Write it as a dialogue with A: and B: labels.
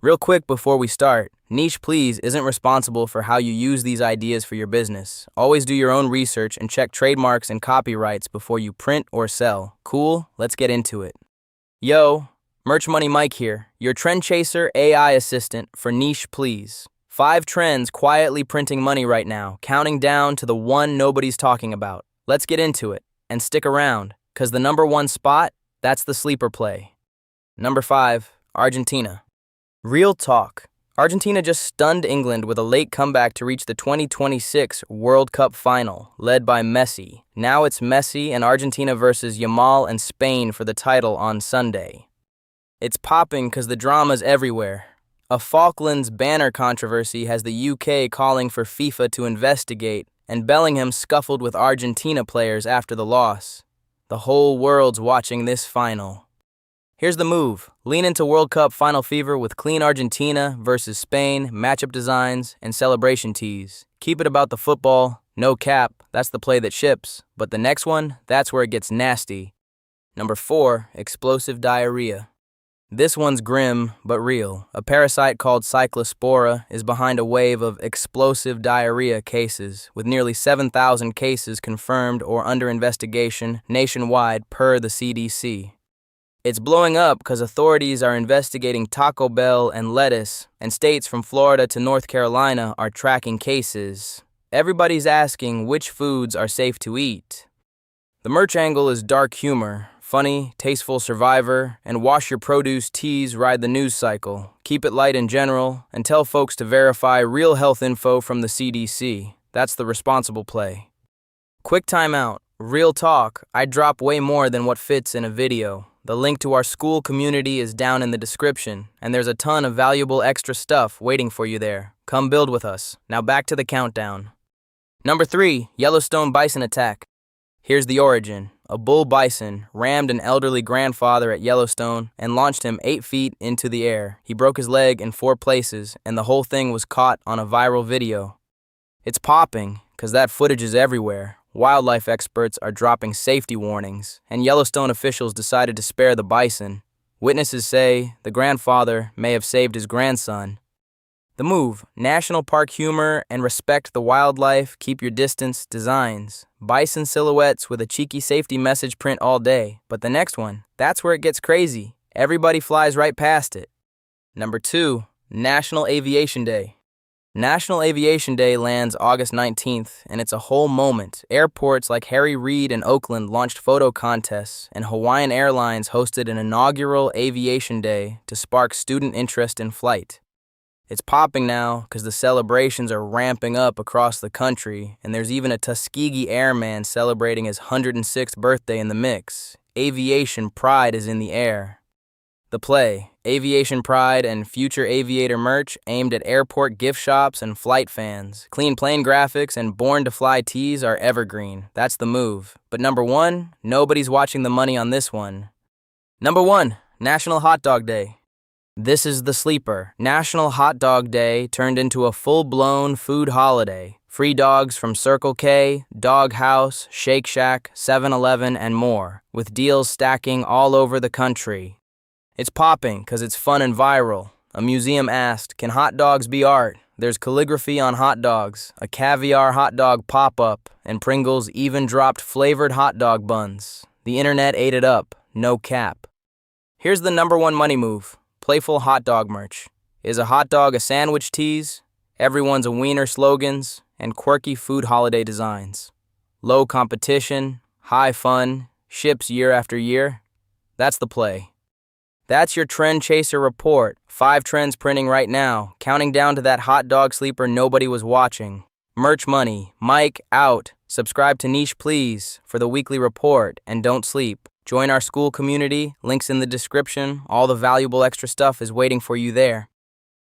A: Real quick before we start, Niche Please isn't responsible for how you use these ideas for your business. Always do your own research and check trademarks and copyrights before you print or sell. Cool? Let's get into it. Yo, Merch Money Mike here, your trend chaser AI assistant for Niche Please. 5 trends quietly printing money right now, counting down to the one nobody's talking about. Let's get into it, and stick around, cause the number 1 spot, that's the sleeper play. Number 5, Argentina. Real talk. Argentina just stunned England with a late comeback to reach the 2026 World Cup final, led by Messi. Now it's Messi and Argentina versus Yamal and Spain for the title on Sunday. It's popping because the drama's everywhere. A Falklands banner controversy has the UK calling for FIFA to investigate, and Bellingham scuffled with Argentina players after the loss. The whole world's watching this final. Here's the move. Lean into World Cup final fever with clean Argentina versus Spain, matchup designs, and celebration tees. Keep it about the football, no cap, that's the play that ships. But the next one, that's where it gets nasty. Number 4, explosive diarrhea. This one's grim, but real. A parasite called Cyclospora is behind a wave of explosive diarrhea cases, with nearly 7,000 cases confirmed or under investigation nationwide per the CDC. It's blowing up because authorities are investigating Taco Bell and lettuce, and states from Florida to North Carolina are tracking cases. Everybody's asking which foods are safe to eat. The merch angle is dark humor, funny, tasteful survivor, and wash your produce teas ride the news cycle. Keep it light in general, and tell folks to verify real health info from the CDC. That's the responsible play. Quick timeout. Real talk, I drop way more than what fits in a video. The link to our Skool community is down in the description, and there's a ton of valuable extra stuff waiting for you there. Come build with us. Now back to the countdown. Number 3, Yellowstone bison attack. Here's the origin. A bull bison rammed an elderly grandfather at Yellowstone and launched him 8 feet into the air. He broke his leg in 4 places, and the whole thing was caught on a viral video. It's popping, because that footage is everywhere. Wildlife experts are dropping safety warnings, and Yellowstone officials decided to spare the bison. Witnesses say the grandfather may have saved his grandson. The move, national park humor and respect the wildlife, keep your distance designs. Bison silhouettes with a cheeky safety message print all day. But the next one, that's where it gets crazy. Everybody flies right past it. Number 2, National Aviation Day. National Aviation Day lands August 19th, and it's a whole moment. Airports like Harry Reid in Oakland launched photo contests, and Hawaiian Airlines hosted an inaugural Aviation Day to spark student interest in flight. It's popping now because the celebrations are ramping up across the country, and there's even a Tuskegee Airman celebrating his 106th birthday in the mix. Aviation pride is in the air. The play, Aviation Pride and future aviator merch aimed at airport gift shops and flight fans. Clean plane graphics and Born to Fly tees are evergreen. That's the move. But number 1, nobody's watching the money on this one. Number 1, National Hot Dog Day. This is the sleeper. National Hot Dog Day turned into a full-blown food holiday. Free dogs from Circle K, Dog House, Shake Shack, 7-Eleven, and more, with deals stacking all over the country. It's popping because it's fun and viral. A museum asked, can hot dogs be art? There's calligraphy on hot dogs, a caviar hot dog pop-up, and Pringles even dropped flavored hot dog buns. The internet ate it up, no cap. Here's the number 1 money move, playful hot dog merch. Is a hot dog a sandwich tease? Everyone's a wiener slogans, and quirky food holiday designs. Low competition, high fun, ships year after year. That's the play. That's your Trend Chaser report. 5 trends printing right now, counting down to that hot dog sleeper nobody was watching. Merch Money, Mike out. Subscribe to Niche Please for the weekly report, and don't sleep. Join our Skool community, links in the description. All the valuable extra stuff is waiting for you there.